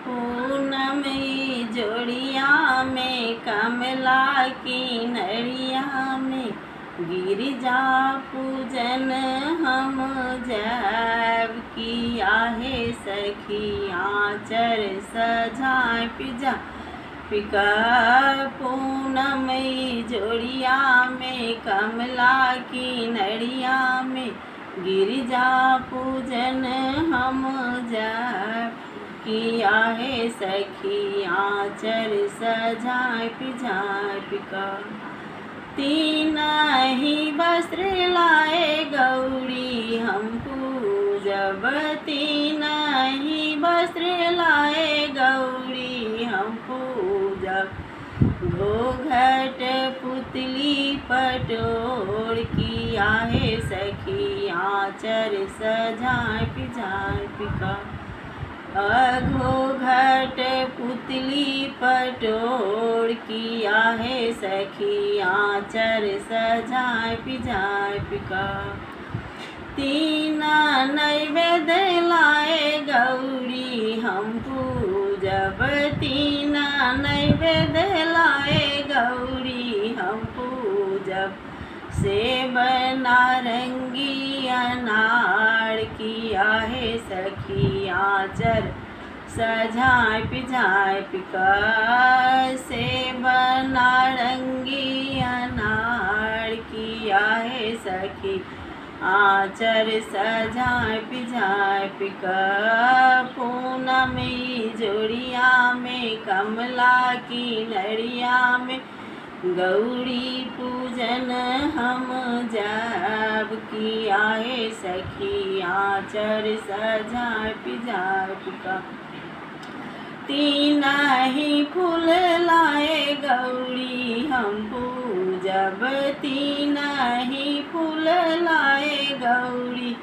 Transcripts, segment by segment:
पूनमी जोड़िया में कमला की नड़िया में गिरिजा पूजन हम जैव किया है सखी आचर सजाए पिजा पिका पूनमी जोड़िया में कमला की नड़िया में गिरिजा पूजन हम जैव किया है सखी आचर सजाए पिजाए पिका तीन ही वस्त्र लाए गौरी हम पूजब तीन ही वस्त्र लाए गौरी हम पूजब घोघट पुतली पटोर किया है सखी आचर सजाए पिजाए पिका घोघट पुतली पटोर किया है सखी आचर सजाए पिजाए पिका तीन नैवेद्य लाए गौरी हम पूजब तीन नैवेद्य लाए गौरी हम पूजब सेब नारंगी अनार किया है सखी आचर सजाए पिजाए पिका सेब नारंगी अनार किया है सखी आचर सजाए पिजाए पिका पूनमी जोड़िया में कमला की नड़िया में गौरी पूजन हम जब किया है सखी आचर सजाए पिजाए पिका तीन ही फूल लाए गौरी हम पूजब तीन ही फूल लाए गौरी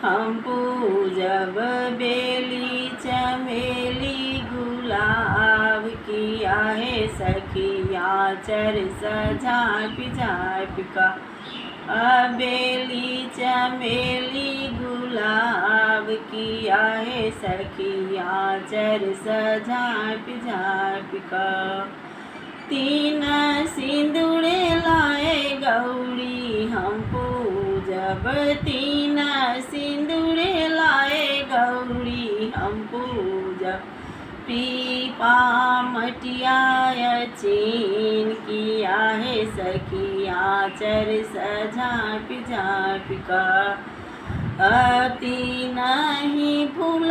हम पूजब बेली चमेली गुलाब किया है सखी आचर सजाए पिजाए पिका बेली चमेली गुलाब किया है सखी आचर सजाए पिजाए पिका तीन सिंदूरे लाए गौरी हम पूजब तीन सिंदूरे लाए गौरी हम पूजब पीपा मटिया चीन किया है सखी आचर सजाए पिजाए पिका तीन ही फूल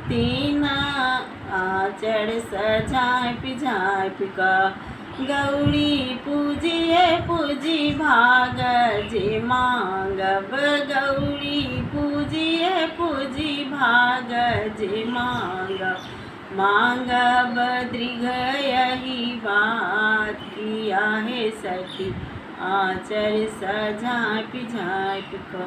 तीन आचर सजाए पिजाए पिका गौरी पूजिए पूजी भाग जे मांगब गौरी पूजिए पूजी भाग जे मांगब मांगब दृघ यही बात किया है सखी आचर सजाए पिजाए पिका।